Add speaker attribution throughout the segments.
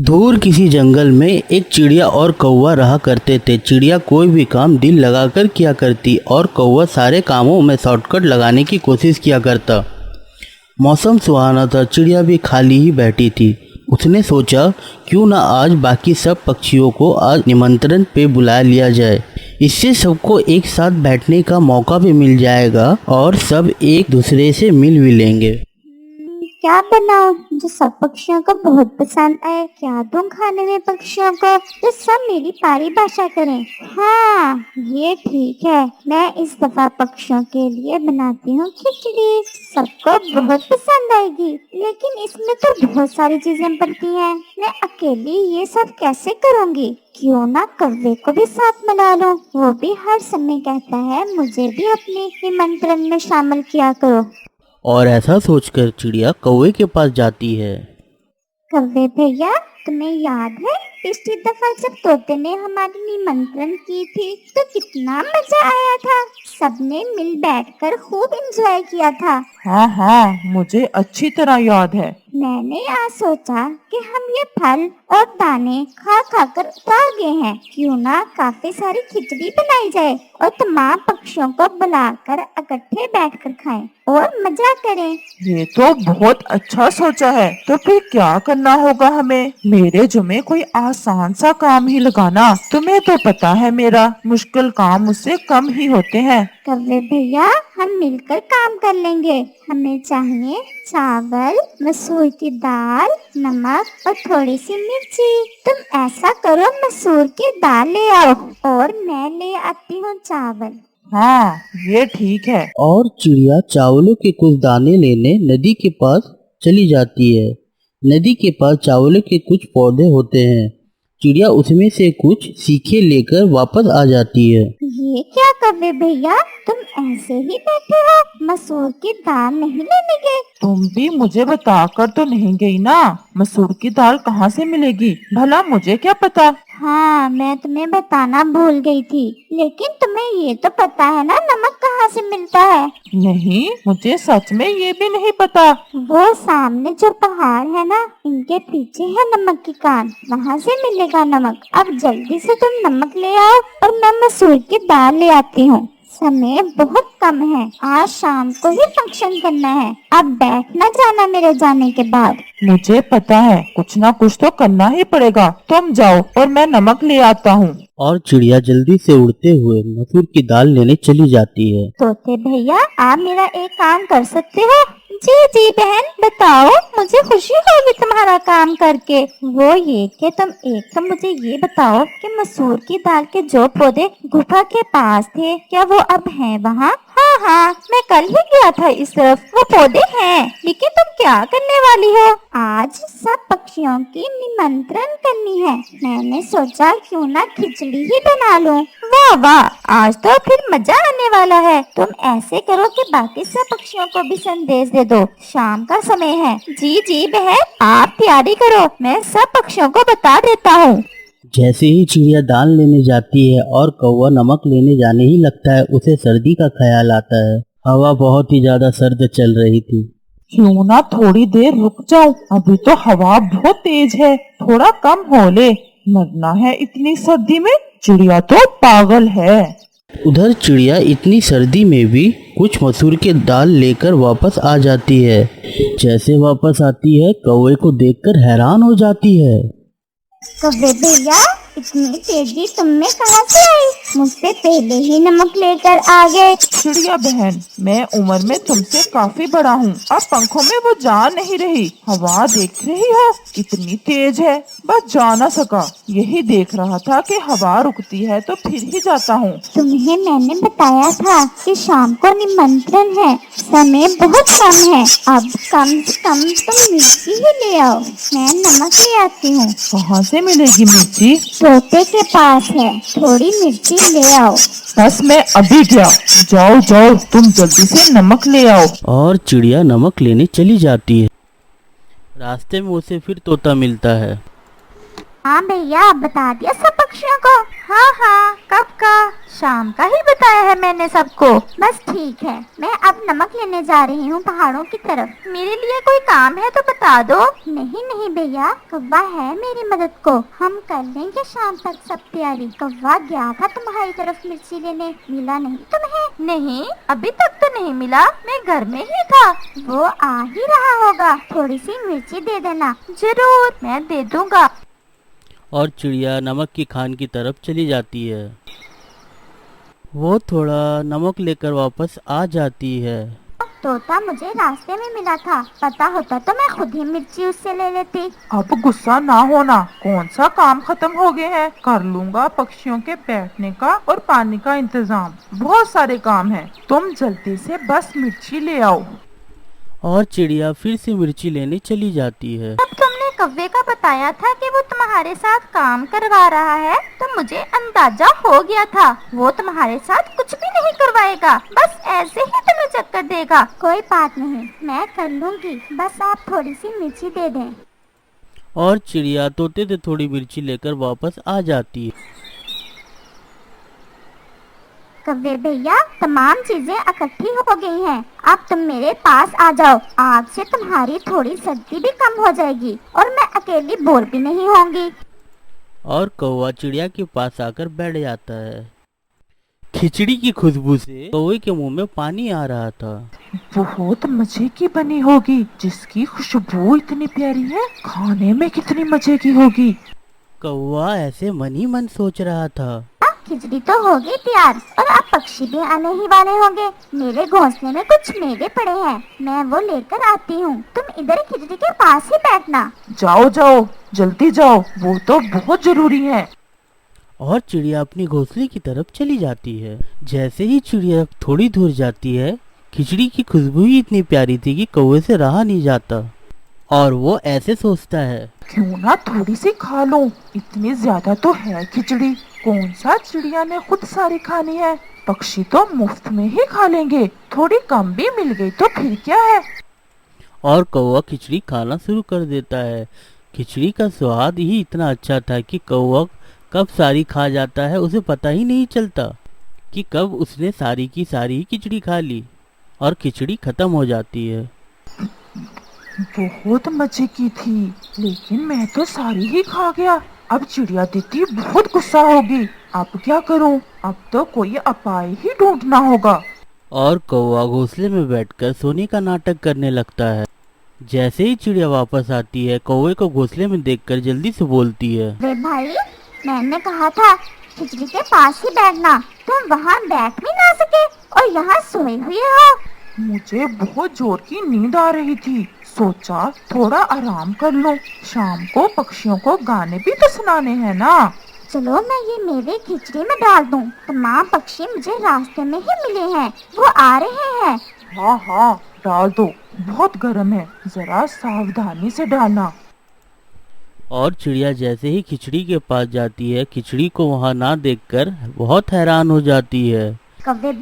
Speaker 1: दूर किसी जंगल में एक चिड़िया और कौवा रहा करते थे। चिड़िया कोई भी काम दिल लगाकर किया करती और कौवा सारे कामों में शॉर्टकट लगाने की कोशिश किया करता। मौसम सुहाना था, चिड़िया भी खाली ही बैठी थी। उसने सोचा क्यों ना आज बाकी सब पक्षियों को आज निमंत्रण पे बुला लिया जाए। इससे सबको एक साथ बैठने का मौका भी मिल जाएगा और सब एक दूसरे से मिल भी लेंगे।
Speaker 2: क्या बनाऊं जो सब पक्षियों को बहुत पसंद आए? क्या दूं खाने में पक्षियों को जो सब मेरी परिभाषा करें? हाँ, ये ठीक है। मैं इस दफा पक्षियों के लिए बनाती हूँ खिचड़ी। सबको बहुत पसंद आएगी, लेकिन इसमें तो बहुत सारी चीजें पड़ती हैं। मैं अकेली ये सब कैसे करूँगी? क्यों ना कौवे को भी साथ मिला लूं। वो भी हर समय कहता है मुझे भी अपने निमंत्रण में शामिल किया करो।
Speaker 1: और ऐसा सोचकर चिड़िया कौवे के पास जाती है।
Speaker 2: कौवे भैया, तुम्हें याद है पिछली दफा जब तोते ने हमारी निमंत्रण की थी तो कितना मजा आया था? सबने मिल बैठकर खूब एंजॉय किया था।
Speaker 3: हाँ, मुझे अच्छी तरह याद है।
Speaker 2: मैंने आज सोचा कि हम ये फल और दाने खा खाकर उतार गए हैं, क्यों ना काफी सारी खिचड़ी बनाई जाए और तमाम पक्षियों को बुलाकर इकट्ठे बैठकर खाएं और मजा करें।
Speaker 3: ये तो बहुत अच्छा सोचा है। तो फिर क्या करना होगा हमें? मेरे जुम्मे कोई आसान सा काम ही लगाना। तुम्हें तो पता है मेरा मुश्किल काम उससे कम ही होते हैं।
Speaker 2: कौवे भैया, हम मिलकर काम कर लेंगे। हमें चाहिए चावल, मसूर की दाल, नमक और थोड़ी सी मिर्ची। तुम ऐसा करो, मसूर की दाल ले आओ और मैं ले आती हूँ चावल।
Speaker 3: हाँ, ये ठीक है।
Speaker 1: और चिड़िया चावलों के कुछ दाने लेने नदी के पास चली जाती है। नदी के पास चावलों के कुछ पौधे होते हैं। चिड़िया उसमें से कुछ सीखे लेकर वापस आ जाती है।
Speaker 2: ये क्या कौवे भैया, तुम ऐसे ही बैठे हो? मसूर की दाल नहीं लेने गए?
Speaker 3: तुम भी मुझे बताकर तो नहीं गई ना। मसूर की दाल कहाँ से मिलेगी भला? मुझे क्या पता।
Speaker 2: हाँ, मैं तुम्हें बताना भूल गई थी, लेकिन तुम्हें ये तो पता है ना नमक कहाँ से मिलता है?
Speaker 3: नहीं, मुझे सच में ये भी नहीं पता।
Speaker 2: वो सामने जो पहाड़ है ना, इनके पीछे है नमक की कान, वहाँ से मिलेगा नमक। अब जल्दी से तुम नमक ले आओ और मैं मसूर की दाल ले आती हूँ। समय बहुत कम है, आज शाम को ही फंक्शन करना है। अब बैठ न जाना मेरे जाने के बाद।
Speaker 3: मुझे पता है, कुछ ना कुछ तो करना ही पड़ेगा। तुम जाओ और मैं नमक ले आता हूँ।
Speaker 1: और चिड़िया जल्दी से उड़ते हुए मसूर की दाल लेने चली जाती है।
Speaker 2: तोते भैया, आप मेरा एक काम कर सकते हो? जी बहन, बताओ, मुझे खुशी होगी तुम्हारा काम करके। वो ये कि तुम एक तो मुझे ये बताओ कि मसूर की दाल के जो पौधे गुफा के पास थे, क्या वो अब हैं वहाँ? हाँ, मैं कल ही गया था इस तरफ, वो पौधे हैं। लेकिन तुम क्या करने वाली हो? आज सब पक्षियों की निमंत्रण करनी है। मैंने सोचा क्यों ना खिचड़ी ही बना लूं। वाह, आज तो फिर मजा आने वाला है। तुम ऐसे करो कि बाकी सब पक्षियों को भी संदेश दे दो, शाम का समय है। जी बहन, आप तैयारी करो, मैं सब पक्षियों को बता देता हूँ।
Speaker 1: जैसे ही चिड़िया दाल लेने जाती है और कौवा नमक लेने जाने ही लगता है, उसे सर्दी का ख्याल आता है। हवा बहुत ही ज्यादा सर्द चल रही थी।
Speaker 3: क्यों ना थोड़ी देर रुक जाओ, अभी तो हवा बहुत तेज है। थोड़ा कम हो ले, मरना है इतनी सर्दी में। चिड़िया तो पागल है।
Speaker 1: उधर चिड़िया इतनी सर्दी में भी कुछ मसूर की दाल लेकर वापस आ जाती है। जैसे वापस आती है, कौवे को देखकर हैरान हो जाती है।
Speaker 2: कौवे भैया, इतनी तेजी तुम में कहाँ से आई? मुझसे पहले ही नमक लेकर आ गए।
Speaker 3: चिड़िया बहन, मैं उम्र में तुमसे काफी बड़ा हूँ। अब पंखों में वो जा नहीं रही। हवा देख रही हो कितनी तेज है, बस जा न सका। यही देख रहा था कि हवा रुकती है तो फिर ही जाता हूँ।
Speaker 2: तुम्हें मैंने बताया था कि शाम को निमंत्रण है, समय बहुत कम है। अब कम से कम तुम मिर्ची ही ले आओ, मैं नमक ले आती हूँ।
Speaker 3: कहाँ से मिलेगी मिर्ची?
Speaker 2: तोते के पास है, थोड़ी मिर्ची ले आओ।
Speaker 3: बस मैं अभी गया। जाओ, तुम जल्दी से नमक ले आओ।
Speaker 1: और चिड़िया नमक लेने चली जाती है। रास्ते में उसे फिर तोता मिलता है।
Speaker 2: हाँ भैया, बता दिया सब पक्षियों पक्षियों को? हाँ हाँ, कब का? शाम का ही बताया है मैंने सबको। बस ठीक है, मैं अब नमक लेने जा रही हूँ पहाड़ों की तरफ। मेरे लिए कोई काम है तो बता दो। नहीं नहीं भैया, कौवा है मेरी मदद को, हम कर लेंगे शाम तक सब तैयारी। कौवा गया था तुम्हारी तरफ मिर्ची लेने, मिला नहीं तुम्हें? नहीं, अभी तक तो नहीं मिला, मैं घर में ही था। वो आ ही रहा होगा, थोड़ी सी मिर्ची दे देना। जरूर, मैं दे दूंगा।
Speaker 1: और चिड़िया नमक की खान की तरफ चली जाती है। वो थोड़ा नमक लेकर वापस आ जाती है।
Speaker 2: तोता मुझे रास्ते में मिला था, पता होता तो मैं खुद ही मिर्ची उससे ले लेती।
Speaker 3: अब गुस्सा ना होना, कौन सा काम खत्म हो गए हैं। कर लूंगा पक्षियों के बैठने का और पानी का इंतजाम, बहुत सारे काम हैं। तुम जल्दी से बस मिर्ची ले आओ।
Speaker 1: और चिड़िया फिर से मिर्ची लेने चली जाती है।
Speaker 2: जब तुमने कौवे का बताया था कि वो तुम्हारे साथ काम करवा रहा है, तो मुझे अंदाजा हो गया था वो तुम्हारे साथ कुछ भी नहीं करवाएगा, बस ऐसे ही तुम्हें चक्कर देगा। कोई बात नहीं, मैं कर लूंगी, बस आप थोड़ी सी मिर्ची दे दें।
Speaker 1: और चिड़िया तोते से थोड़ी मिर्ची लेकर वापस आ जाती है।
Speaker 2: कौवे भैया, तमाम चीजें इकट्ठी हो गई हैं, अब तुम मेरे पास आ जाओ। आग से तुम्हारी थोड़ी सर्दी भी कम हो जाएगी और मैं अकेली बोर भी नहीं होंगी।
Speaker 1: और कौवा चिड़िया के पास आकर बैठ जाता है। खिचड़ी की खुशबू से कौवे के मुंह में पानी आ रहा था।
Speaker 3: बहुत मजे की बनी होगी, जिसकी खुशबू इतनी प्यारी है, खाने में कितनी मजे की होगी।
Speaker 1: कौवा ऐसे मन ही मन सोच रहा था।
Speaker 2: खिचड़ी तो होगी तैयार और अब पक्षी भी आने ही वाले होंगे। मेरे घोंसले में कुछ मेवे पड़े हैं, मैं वो लेकर आती हूँ। तुम इधर खिचड़ी के पास ही बैठना।
Speaker 3: जाओ जाओ, जल्दी जाओ, वो तो बहुत जरूरी है।
Speaker 1: और चिड़िया अपनी घोंसले की तरफ चली जाती है। जैसे ही चिड़िया थोड़ी दूर जाती है, खिचड़ी की खुशबू ही इतनी प्यारी थी कि कौवे से रहा नहीं जाता। और वो ऐसे सोचता है,
Speaker 3: क्यों ना थोड़ी सी खा लो, इतनी ज्यादा तो है खिचड़ी, कौन सा चिड़िया ने खुद सारी खानी है। पक्षी तो मुफ्त में ही खा लेंगे, थोड़ी कम भी मिल गई तो फिर क्या है।
Speaker 1: और कौवा खिचड़ी खाना शुरू कर देता है। खिचड़ी का स्वाद ही इतना अच्छा था कि कौवा कब सारी खा जाता है उसे पता ही नहीं चलता कि कब उसने सारी की सारी खिचड़ी खा ली और खिचड़ी खत्म हो जाती है।
Speaker 3: बहुत मजे की थी, लेकिन मैं तो सारी ही खा गया। अब चिड़िया दीदी बहुत गुस्सा होगी, अब क्या करूं? अब तो कोई उपाय ही ढूंढना होगा।
Speaker 1: और कौवा घोंसले में बैठकर सोने का नाटक करने लगता है। जैसे ही चिड़िया वापस आती है, कौवे को घोंसले में देखकर जल्दी से बोलती है,
Speaker 2: वे भाई, मैंने कहा था खिचड़ी के पास ही बैठना, तुम वहाँ बैठ भी ना सके और यहाँ सोए हुए हो।
Speaker 3: मुझे बहुत जोर की नींद आ रही थी, सोचा थोड़ा आराम कर लूं। शाम को पक्षियों को गाने भी तो सुनाने हैं ना।
Speaker 2: चलो मैं ये मेवे खिचड़ी में डाल दूं। तमाम पक्षी मुझे रास्ते में ही मिले हैं, वो आ रहे हैं।
Speaker 3: हाँ हाँ, डाल दो, बहुत गर्म है, जरा सावधानी से डालना।
Speaker 1: और चिड़िया जैसे ही खिचड़ी के पास जाती है, खिचड़ी को वहाँ ना देखकर बहुत हैरान हो जाती है।
Speaker 2: कौवे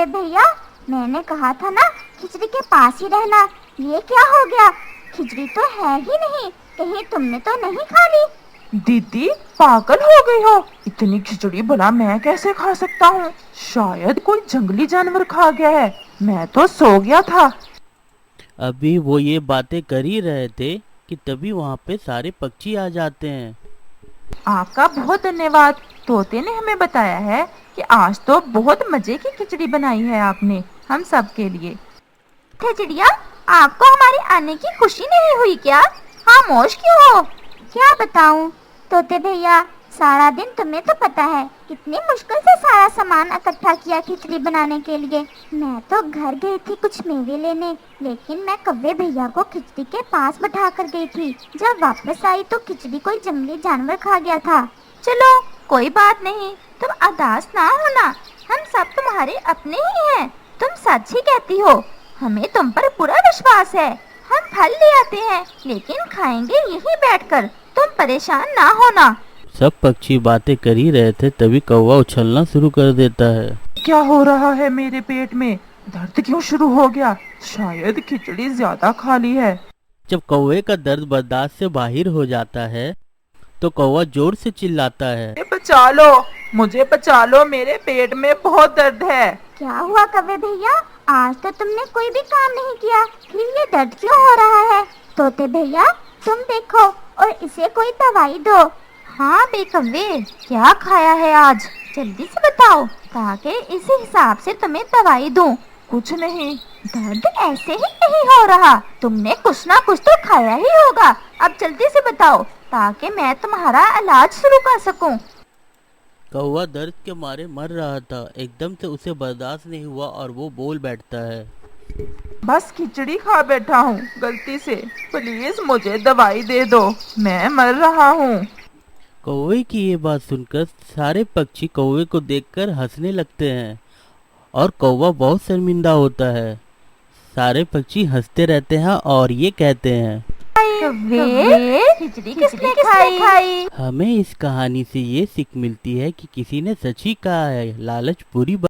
Speaker 2: भैया, मैंने कहा था ना खिचड़ी के पास ही रहना, ये क्या हो गया? खिचड़ी तो है ही नहीं, कहीं तुमने तो नहीं खा ली?
Speaker 3: दीदी पागल हो गई हो, इतनी खिचड़ी भला मैं कैसे खा सकता हूँ? शायद कोई जंगली जानवर खा गया है, मैं तो सो गया था।
Speaker 1: अभी वो ये बातें कर ही रहे थे कि तभी वहाँ पे सारे पक्षी आ जाते हैं।
Speaker 3: आपका बहुत धन्यवाद, तोते ने हमें बताया है कि आज तो बहुत मजे की खिचड़ी बनाई है आपने हम सब के लिए।
Speaker 2: चिड़िया, आपको हमारे आने की खुशी नहीं हुई क्या? खामोश क्यों हो? क्या बताऊं तोते भैया, सारा दिन तुम्हें तो पता है कितनी मुश्किल से सारा सामान इकट्ठा किया खिचड़ी बनाने के लिए। मैं तो घर गई थी कुछ मेवे लेने, लेकिन मैं कौवे भैया को खिचड़ी के पास बैठा कर गई थी। जब वापस आई तो खिचड़ी कोई जंगली जानवर खा गया था। चलो कोई बात नहीं, तुम उदास ना होना, हम सब तुम्हारे अपने ही हैं। तुम सच ही कहती हो, हमें तुम पर पूरा विश्वास है। हम फल ले आते हैं, लेकिन खाएंगे यहीं बैठकर, तुम परेशान ना होना।
Speaker 1: सब पक्षी बातें कर ही रहे थे, तभी कौवा उछलना शुरू कर देता है।
Speaker 3: क्या हो रहा है मेरे पेट में? दर्द क्यों शुरू हो गया? शायद खिचड़ी ज्यादा खा ली है।
Speaker 1: जब कौवे का दर्द बर्दाश्त से बाहर हो जाता है, तो कौवा जोर से चिल्लाता है।
Speaker 3: मुझे बचा लो, मेरे पेट में बहुत दर्द है।
Speaker 2: क्या हुआ कौवे भैया, आज तो तुमने कोई भी काम नहीं किया, फिर ये दर्द क्यों हो रहा है? तोते भैया तुम देखो और इसे कोई दवाई दो। हाँ बे कौवे, क्या खाया है आज, जल्दी से बताओ ताकि इस हिसाब से तुम्हें दवाई दूं।
Speaker 3: कुछ नहीं।
Speaker 2: दर्द ऐसे ही नहीं हो रहा, तुमने कुछ ना कुछ तो खाया ही होगा। अब जल्दी से बताओ ताकि मैं तुम्हारा इलाज शुरू कर सकूं।
Speaker 1: कौवा दर्द के मारे मर रहा था। एकदम से उसे बर्दाश्त नहीं हुआ और वो बोल बैठता है।
Speaker 3: बस खिचड़ी खा बैठा हूँ गलती से, प्लीज मुझे दवाई दे दो, मैं मर रहा हूँ।
Speaker 1: कौवे की ये बात सुनकर सारे पक्षी कौवे को देखकर हंसने लगते हैं और कौवा बहुत शर्मिंदा होता है। सारे पक्षी हंसते रहते हैं और ये कहते हैं,
Speaker 2: खिचड़ी किसने खाई?
Speaker 1: हमें इस कहानी से ये सीख मिलती है कि किसी ने सच ही कहा है, लालच बुरी